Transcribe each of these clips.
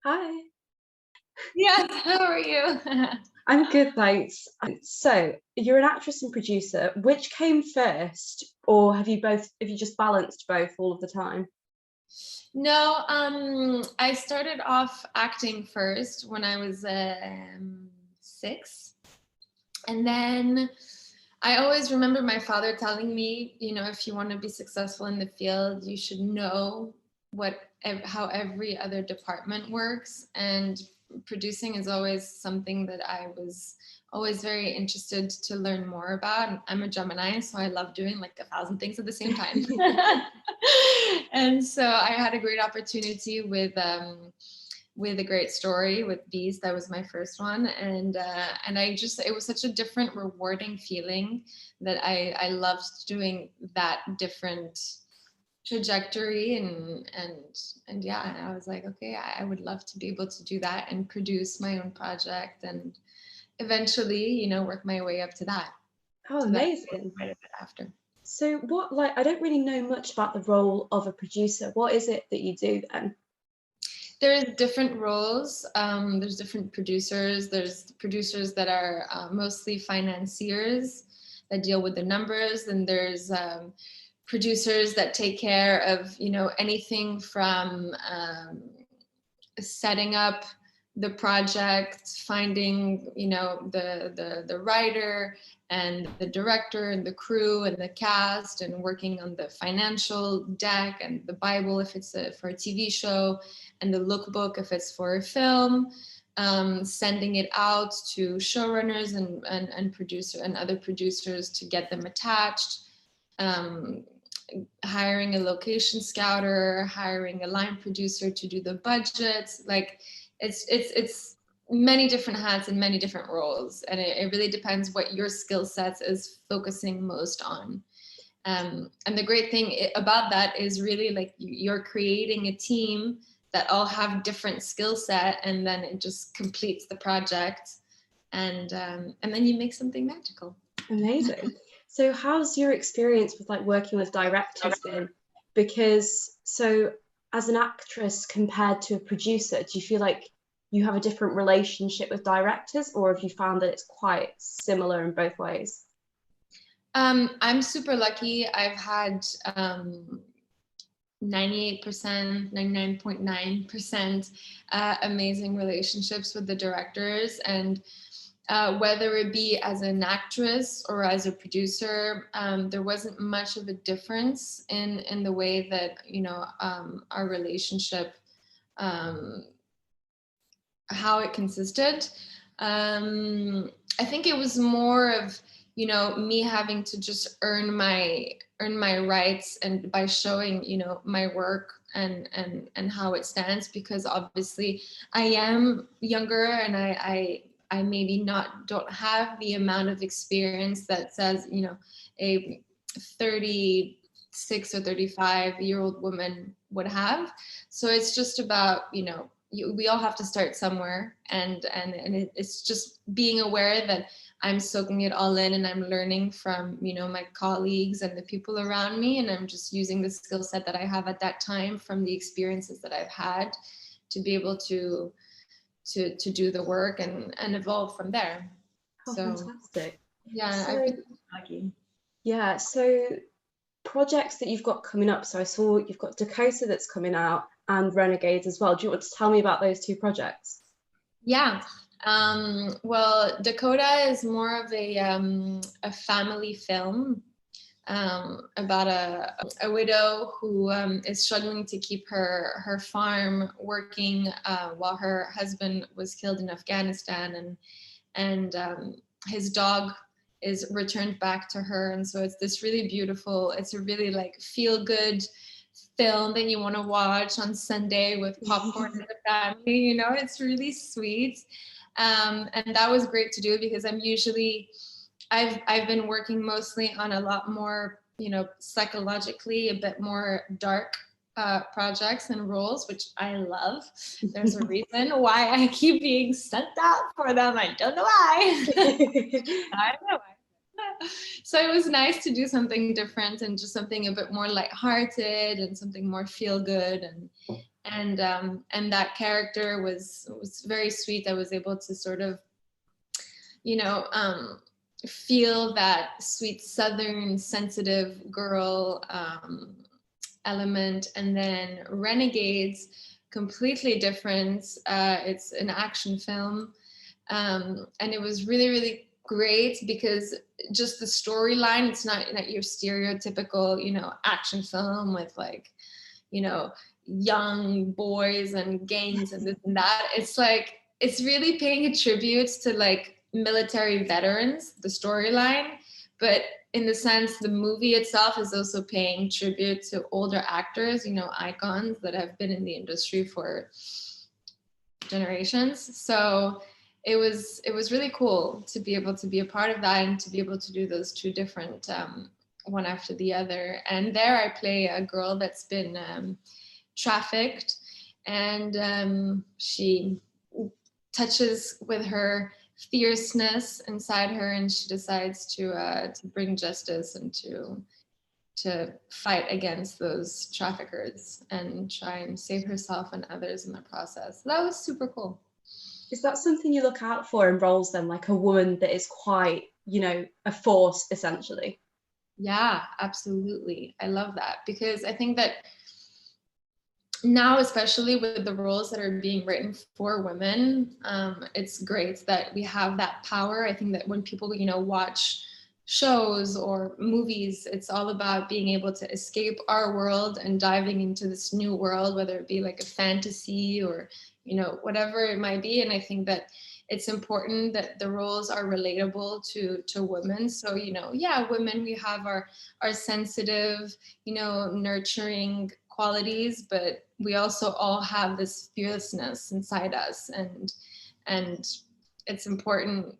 Hi, Yes, how are you? I'm good, thanks. So, you're an actress and producer. Which came first, or have you just balanced both all of the time? No, I started off acting first when I was 6. And then I always remember my father telling me, if you want to be successful in the field, you should know how every other department works. And producing is always something that I was always very interested to learn more about. And I'm a Gemini, so I love doing like 1,000 things at the same time. And so I had a great opportunity with a great story with Beast. That was my first one, and it was such a different, rewarding feeling that I loved doing that different trajectory and yeah, and I was like, okay, I would love to be able to do that and produce my own project and eventually, work my way up to that. Oh, So that amazing. quite a bit after. So, I don't really know much about the role of a producer. What is it that you do then? There's different roles. There's different producers. There's producers that are mostly financiers that deal with the numbers, and there's producers that take care of anything from setting up the project, finding the writer and the director and the crew and the cast, and working on the financial deck and the Bible if it's for a TV show, and the lookbook if it's for a film. Sending it out to showrunners and producer and other producers to get them attached. Um, Hiring a location scouter, hiring a line producer to do the budgets. Like it's many different hats and many different roles, and it really depends what your skill sets is focusing most on. And the great thing about that is really like you're creating a team that all have different skill set, and then it just completes the project, and then you make something magical. Amazing. So, how's your experience with working with directors been? Because as an actress compared to a producer, do you feel like you have a different relationship with directors, or have you found that it's quite similar in both ways? I'm super lucky. I've had 98%, 99.9% amazing relationships with the directors. And whether it be as an actress or as a producer, there wasn't much of a difference in the way that, our relationship, um, how it consisted. I think it was more of, me having to just earn my rights, and by showing, my work and how it stands, because obviously I am younger, and I maybe don't have the amount of experience that says, a 36 or 35-year-old woman would have. So it's just about, we all have to start somewhere, and it's just being aware that I'm soaking it all in, and I'm learning from my colleagues and the people around me, and I'm just using the skill set that I have at that time from the experiences that I've had to be able to do the work and evolve from there. Oh, So fantastic. yeah, I've So, been lucky. yeah, projects that you've got coming up. So I saw you've got Dakota that's coming out and Renegades as well. Do you want to tell me about those two projects? Yeah. Well, Dakota is more of a family film about a widow who is struggling to keep her farm working while her husband was killed in Afghanistan, and his dog is returned back to her. And so it's this really beautiful, it's a really like feel good film that you want to watch on Sunday with popcorn and the family. It's really sweet. And that was great to do because I've been working mostly on a lot more, psychologically a bit more dark projects and roles, which I love. There's a reason why I keep being sent out for them. I don't know why. I don't know why. So it was nice to do something different and just something a bit more lighthearted and something more feel good and that character was very sweet. I was able to sort of, you know, feel that sweet Southern sensitive girl element. And then Renegades, completely different. It's an action film, and it was really, really great because just the storyline, it's not your stereotypical, you know, action film with like, you know, young boys and gangs and this and that. It's like, it's really paying a tribute to like military veterans, the storyline, but in the sense the movie itself is also paying tribute to older actors, you know, icons that have been in the industry for generations. So it was really cool to be able to be a part of that and to be able to do those two different one after the other. And there I play a girl that's been trafficked, and she touches with her fierceness inside her, and she decides to bring justice and to fight against those traffickers and try and save herself and others in the process. So that was super cool. Is that something you look out for in roles then, like a woman that is quite, you know, a force essentially? Yeah, absolutely. I love that because I think that now, especially with the roles that are being written for women, it's great that we have that power. I think that when people, you know, watch shows or movies, it's all about being able to escape our world and diving into this new world, whether it be like a fantasy or, you know, whatever it might be. And I think that it's important that the roles are relatable to women. So, you know, yeah, women, we have our sensitive, you know, nurturing qualities, but we also all have this fearlessness inside us, and it's important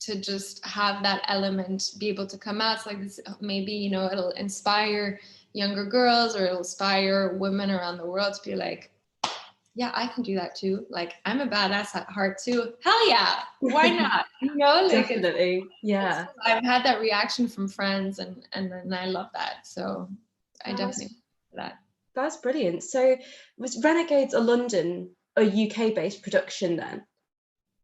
to just have that element be able to come out. It's like this, maybe, you know, it'll inspire younger girls or it'll inspire women around the world to be like, yeah, I can do that too. Like, I'm a badass at heart too. Hell yeah, why not? You know, like Definitely, yeah. I've had that reaction from friends, and I love that. So I definitely that. That's brilliant. So was Renegades a London or UK based production then?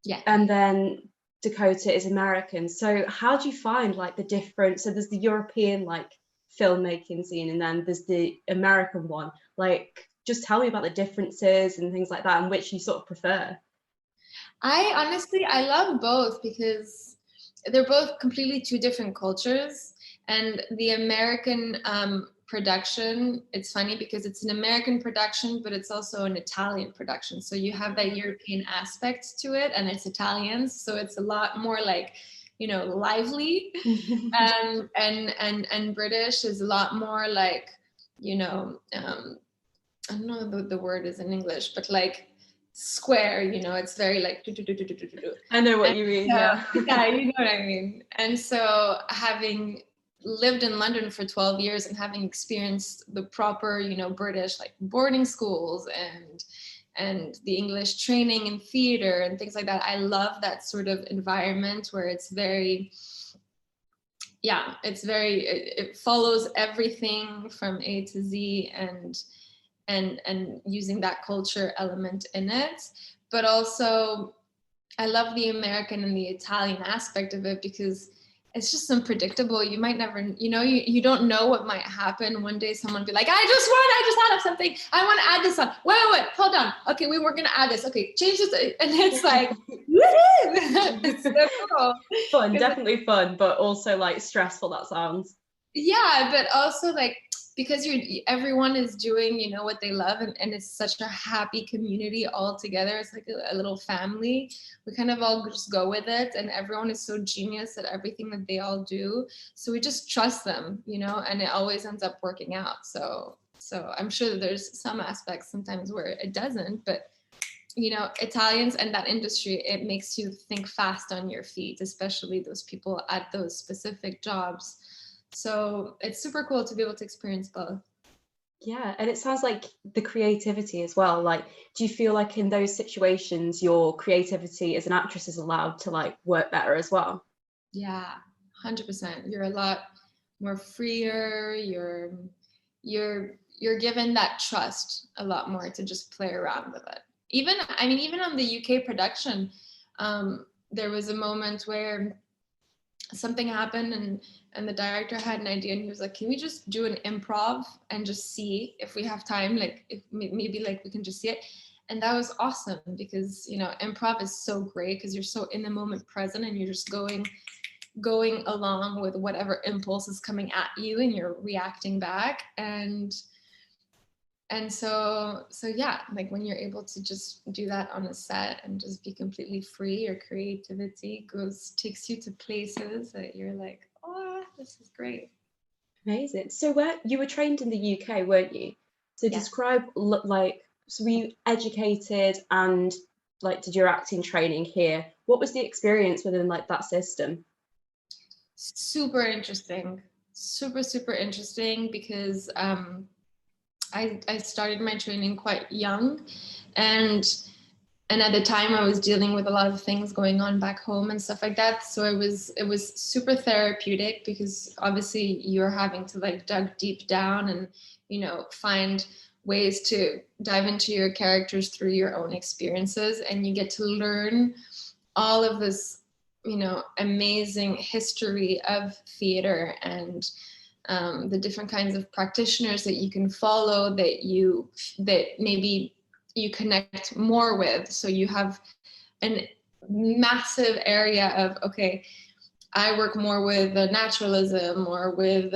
Yeah. And then Dakota is American. So how do you find like the difference? So there's the European like filmmaking scene, and then there's the American one. Like, just tell me about the differences and things like that, and which you sort of prefer. I love both because they're both completely two different cultures. And the American production, it's funny because it's an American production, but it's also an Italian production. So you have that European aspect to it, and it's Italians. So it's a lot more like, you know, lively. And British is a lot more like, you know, I don't know the word is in English, but like square, you know, it's very like I know what you mean. so, Yeah. yeah, you know what I mean. And so having lived in London for 12 years and having experienced the proper, you know, British like boarding schools and the English training in theater and things like that, I love that sort of environment where it's very, yeah, it's very, it follows everything from A to Z, and using that culture element in it. But also I love the American and the Italian aspect of it because it's just unpredictable. You might never, you know, you don't know what might happen. One day someone be like, I just thought of something. I want to add this on. Wait, hold on. Okay, we were going to add this. Okay, change this. And it's like, it's so cool. Fun, definitely fun, but also like stressful, that sounds. Yeah, but also like, because everyone is doing, you know, what they love, and it's such a happy community all together. It's like a little family. We kind of all just go with it, and everyone is so genius at everything that they all do. So we just trust them, you know, and it always ends up working out. So I'm sure that there's some aspects sometimes where it doesn't, but you know, Italians and that industry, it makes you think fast on your feet, especially those people at those specific jobs. So it's super cool to be able to experience both. Yeah, and it sounds like the creativity as well. Like, do you feel like in those situations your creativity as an actress is allowed to like work better as well? Yeah, 100%. You're a lot more freer. you're given that trust a lot more to just play around with it. Even on the UK production, there was a moment where something happened and the director had an idea, and he was like, can we just do an improv and just see if we have time, like if maybe like we can just see it. And that was awesome, because improv is so great because you're so in the moment present, and you're just going along with whatever impulse is coming at you, and you're reacting back. And so yeah, like when you're able to just do that on a set and just be completely free, your creativity takes you to places that you're like, oh, this is great. Amazing. So where you were trained in the UK, weren't you? So Yeah. describe, like, so were you educated and like did your acting training here? What was the experience within like that system? Super interesting. Super interesting, because I started my training quite young, and at the time I was dealing with a lot of things going on back home and stuff like that. So it was super therapeutic, because obviously you're having to like dig deep down and find ways to dive into your characters through your own experiences, and you get to learn all of this amazing history of theater, and the different kinds of practitioners that you can follow, that maybe you connect more with. So you have a massive area of, okay, I work more with naturalism, or with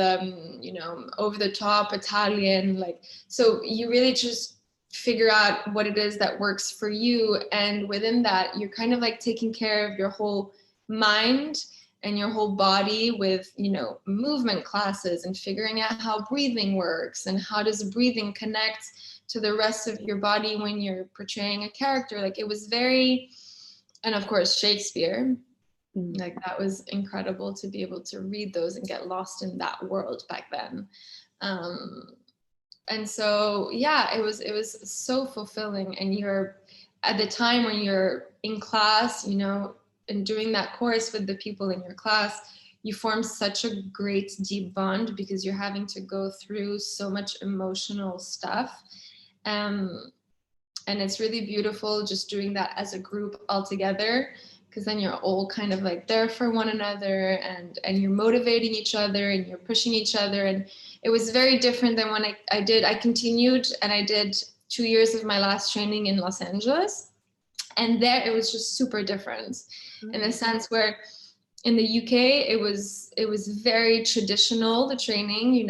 over the top Italian, like, so you really just figure out what it is that works for you, and within that you're kind of like taking care of your whole mind and your whole body with movement classes, and figuring out how breathing works, and how does breathing connect to the rest of your body when you're portraying a character. Like, it was very, and of course Shakespeare, like that was incredible to be able to read those and get lost in that world back then. And so yeah, it was so fulfilling. And you're at the time when you're in class, and doing that course with the people in your class, you form such a great deep bond, because you're having to go through so much emotional stuff. And it's really beautiful just doing that as a group all together, because then you're all kind of like there for one another, and you're motivating each other, and you're pushing each other. And it was very different than when I continued, and I did 2 years of my last training in Los Angeles. And there it was just super different, in the sense where in the UK it was very traditional, the training,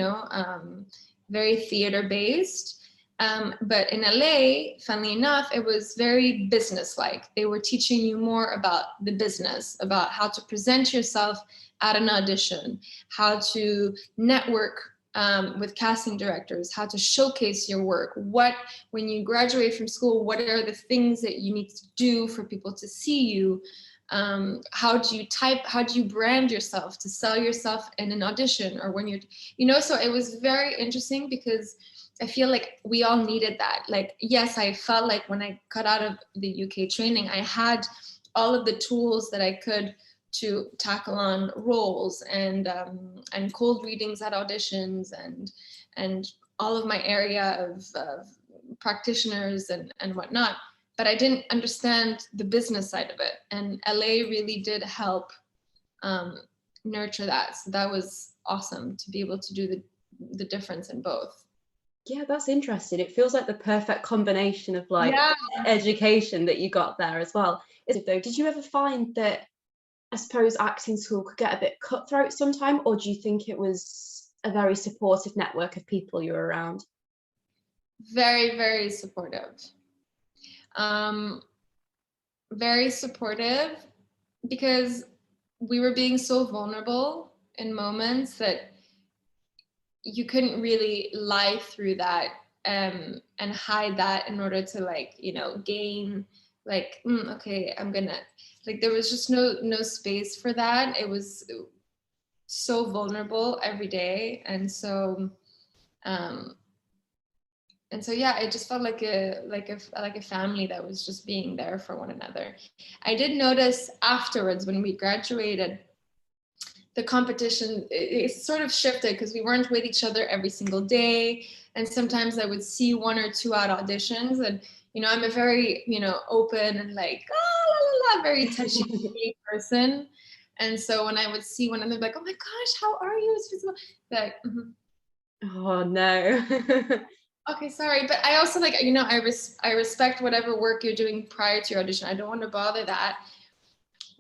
very theater based. But in LA, funnily enough, it was very business-like. They were teaching you more about the business, about how to present yourself at an audition, how to network with casting directors, how to showcase your work. When you graduate from school, what are the things that you need to do for people to see you? How do you brand yourself to sell yourself in an audition, or when so it was very interesting, because I feel like we all needed that. Like, yes, I felt like when I got out of the UK training, I had all of the tools that I could to tackle on roles and cold readings at auditions, and all of my area of practitioners and whatnot. But I didn't understand the business side of it. And LA really did help nurture that. So that was awesome to be able to do the difference in both. Yeah, that's interesting. It feels like the perfect combination of like education that you got there as well. Did you ever find that, I suppose, acting school could get a bit cutthroat sometime, or do you think it was a very supportive network of people you were around? Very, very supportive. Very supportive, because we were being so vulnerable in moments that you couldn't really lie through that and hide that in order to gain okay, I'm gonna, like, there was just no space for that. It was so vulnerable every day. And so yeah, it just felt like a family that was just being there for one another. I did notice afterwards, when we graduated, the competition, it sort of shifted because we weren't with each other every single day. And sometimes I would see 1 or 2 odd auditions, and, you know, I'm a very, you know, open and like, la, la, la, very touchy person. And so when I would see one, and they're like, oh my gosh, how are you? It's just like, Oh no. okay, sorry. But I also like, you know, I respect whatever work you're doing prior to your audition. I don't want to bother that.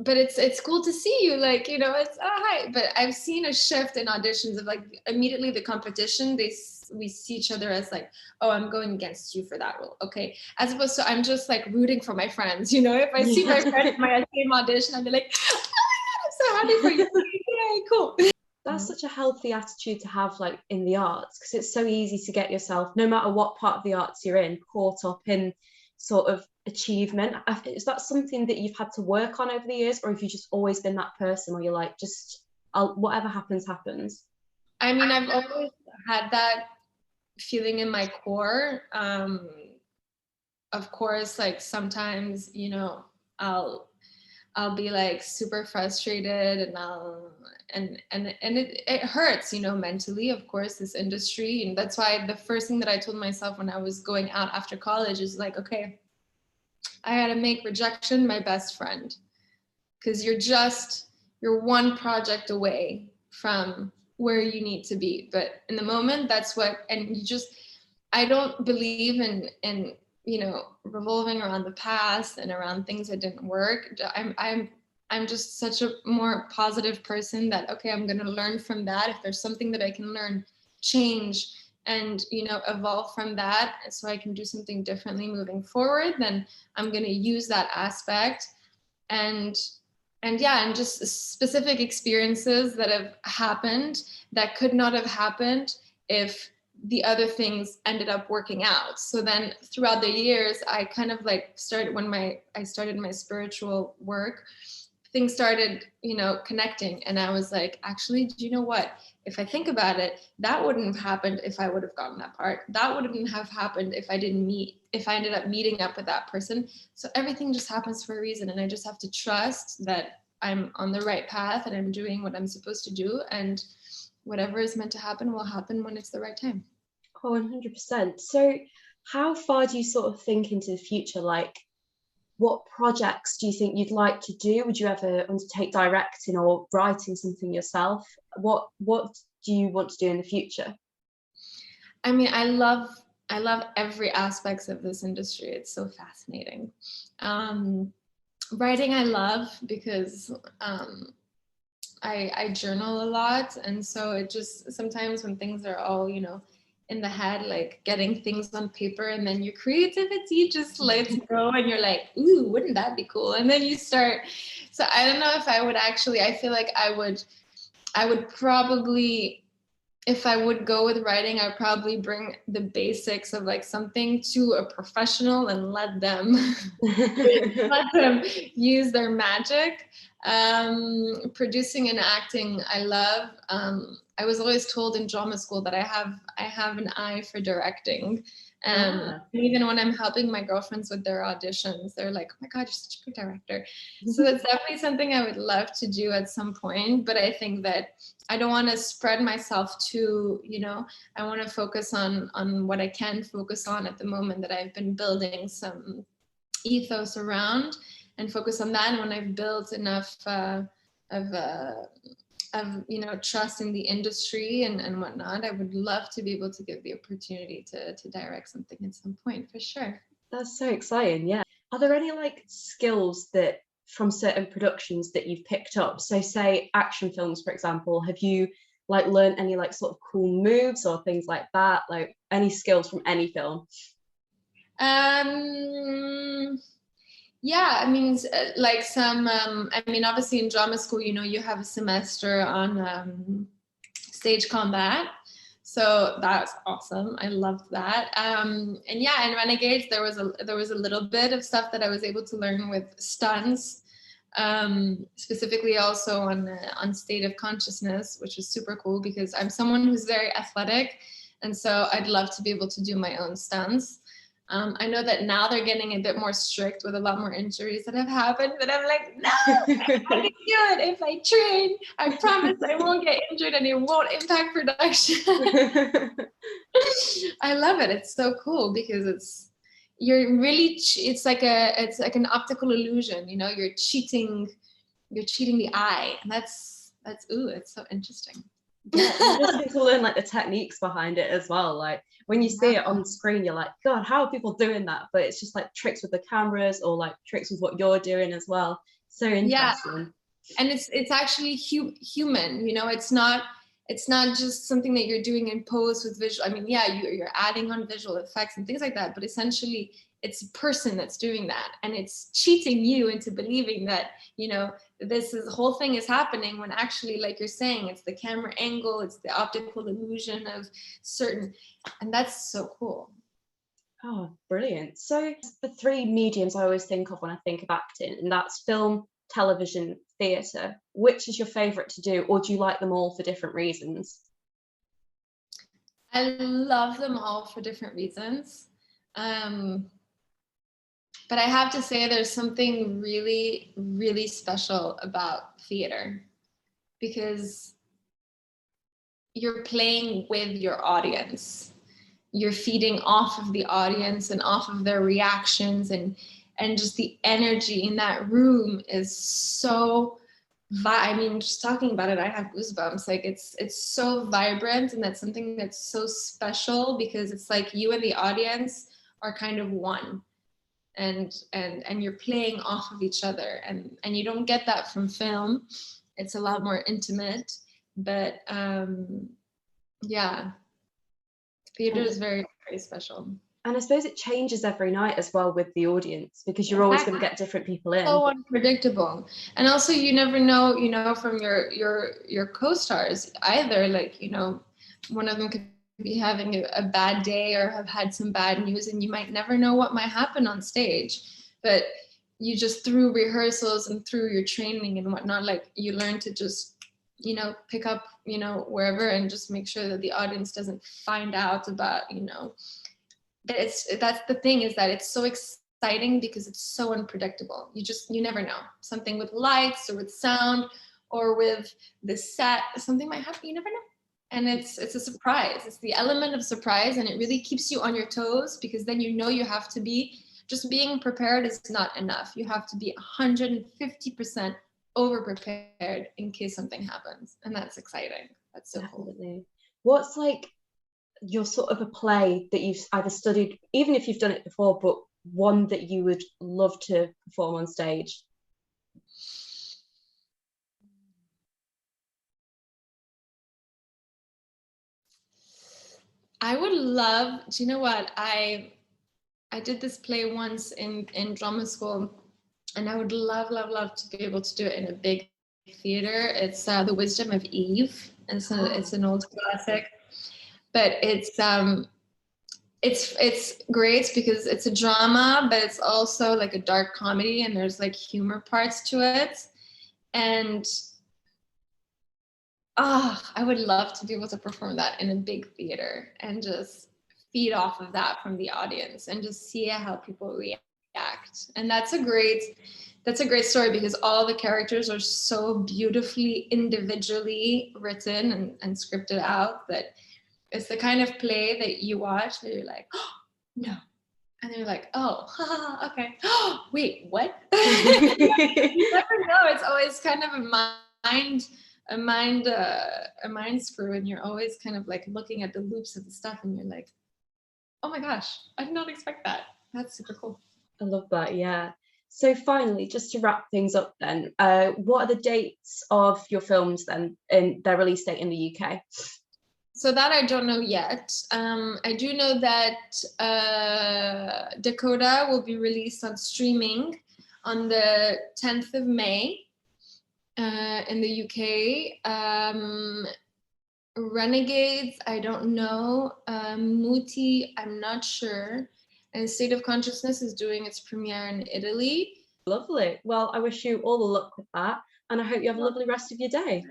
But it's cool to see you, like, you know, it's hi. But I've seen a shift in auditions of like immediately the competition, we see each other as like, oh, I'm going against you for that role, okay, as opposed to I'm just like rooting for my friends, you know. If I see my friend in my same audition, I'd be like, oh my god, I'm so happy for you. Yay, cool. That's such a healthy attitude to have, like, in the arts, because it's so easy to get yourself, no matter what part of the arts you're in, caught up in sort of achievement. Is that something that you've had to work on over the years, or have you just always been that person where you're like, just whatever happens, happens? I mean, I've always had that feeling in my core. Of course, like sometimes, you know, I'll be like super frustrated, and it hurts, you know, mentally, of course, this industry. And that's why the first thing that I told myself when I was going out after college is like, okay, I gotta make rejection my best friend, because you're one project away from where you need to be. But in the moment, that's what, and I don't believe in you know, revolving around the past and around things that didn't work. I'm just such a more positive person that, okay, I'm going to learn from that. If there's something that I can learn, change, and, you know, evolve from that so I can do something differently moving forward, then I'm going to use that aspect. And yeah, and just specific experiences that have happened that could not have happened if the other things ended up working out. So then throughout the years, I kind of like started, when I started my spiritual work, things started, you know, connecting. And I was like, actually, do you know what? If I think about it, that wouldn't have happened if I would have gotten that part. That wouldn't have happened if I ended up meeting up with that person. So everything just happens for a reason. And I just have to trust that I'm on the right path and I'm doing what I'm supposed to do. And whatever is meant to happen will happen when it's the right time. Oh, 100%. So how far do you sort of think into the future? Like, what projects do you think you'd like to do? Would you ever undertake directing or writing something yourself? What do you want to do in the future? I mean, I love every aspects of this industry. It's so fascinating. Writing I love because I journal a lot, and so it just sometimes when things are all, you know, in the head, like getting things on paper, and then your creativity just lets go, and you're like, ooh, wouldn't that be cool? And then you start. So I don't know if I would actually. I feel like I would probably, if I would go with writing, I'd probably bring the basics of like something to a professional and let them use their magic. Producing and acting, I love. I was always told in drama school that I have an eye for directing. Even when I'm helping my girlfriends with their auditions, they're like, oh my God, you're such a good director. So that's definitely something I would love to do at some point. But I think that I don't want to spread myself too, you know, I want to focus on what I can focus on at the moment, that I've been building some ethos around, and focus on that. And when I've built enough of you know, trust in the industry and whatnot, I would love to be able to give the opportunity to direct something at some point, for sure. That's so exciting. Yeah. Are there any like skills that from certain productions that you've picked up? So say action films, for example, have you like learned any like sort of cool moves or things like that? Like any skills from any film? Yeah, I mean, like some, I mean, obviously in drama school, you know, you have a semester on stage combat. So that's awesome. I loved that. And yeah, in Renegades, there was a little bit of stuff that I was able to learn with stunts, specifically also on state of consciousness, which is super cool because I'm someone who's very athletic. And so I'd love to be able to do my own stunts. I know that now they're getting a bit more strict with a lot more injuries that have happened, but I'm like, no, I can do it. If I train, I promise I won't get injured and it won't impact production. I love it. It's so cool because it's like an optical illusion, you know, you're cheating the eye, and that's it's so interesting. Yeah, you just get to learn like the techniques behind it as well. Like when you see it on screen, you're like, God, how are people doing that? But it's just like tricks with the cameras or like tricks with what you're doing as well. So interesting. Yeah. And it's actually human, you know, it's not just something that you're doing in post with visual. I mean, yeah, you're adding on visual effects and things like that, but essentially it's a person that's doing that, and it's cheating you into believing that, you know, the whole thing is happening when actually, like you're saying, it's the camera angle, it's the optical illusion of certain, and that's so cool. Oh, brilliant. So the three mediums I always think of when I think of acting, and that's film, television, theatre. Which is your favourite to do, or do you like them all for different reasons? I love them all for different reasons. But I have to say there's something really, really special about theater, because you're playing with your audience. You're feeding off of the audience and off of their reactions, and just the energy in that room is so I mean, just talking about it, I have goosebumps. Like it's so vibrant, and that's something that's so special, because it's like you and the audience are kind of one, and you're playing off of each other, and you don't get that from film. It's a lot more intimate, but yeah, theater is very, very special. And I suppose it changes every night as well with the audience, because you're always going to get different people in. So unpredictable. And also you never know, you know, from your co-stars either. Like, you know, one of them could be having a bad day or have had some bad news, and you might never know what might happen on stage. But you just, through rehearsals and through your training and whatnot, like you learn to just, you know, pick up, you know, wherever, and just make sure that the audience doesn't find out about, you know, that's the thing, is that it's so exciting because it's so unpredictable. You never know. Something with lights or with sound or with the set, something might happen, you never know. And it's a surprise. It's the element of surprise, and it really keeps you on your toes, because then you know you have to be, just being prepared is not enough. You have to be 150% over prepared in case something happens. And that's exciting. That's so Definitely. cool. What's like your sort of a play that you've either studied, even if you've done it before, but one that you would love to perform on stage? I would love, do you know what? I did this play once in drama school, and I would love to be able to do it in a big theater. It's The Wisdom of Eve. And so it's an old classic, but it's great because it's a drama, but it's also like a dark comedy, and there's like humor parts to it. And I would love to be able to perform that in a big theater and just feed off of that from the audience and just see how people react. And that's a great story, because all the characters are so beautifully individually written and scripted out, that it's the kind of play that you watch where you're like, oh, no. And then you're like, oh, okay. Wait, what? You never know. It's always kind of a mind screw, and you're always kind of like looking at the loops of the stuff, and you're like, oh my gosh, I did not expect that. That's super cool. I love that. Yeah. So finally, just to wrap things up then, what are the dates of your films then, and their release date in the UK? So that I don't know yet. I do know that Dakota will be released on streaming on the 10th of May in the UK. Renegades, I don't know. Muti, I'm not sure. And State of Consciousness is doing its premiere in Italy. Lovely. Well, I wish you all the luck with that, and I hope you have a lovely rest of your day.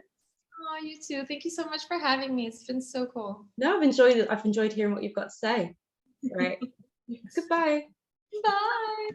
Oh, you too. Thank you so much for having me. It's been so cool. No, I've enjoyed it. I've enjoyed hearing what you've got to say. Great. Goodbye. Bye.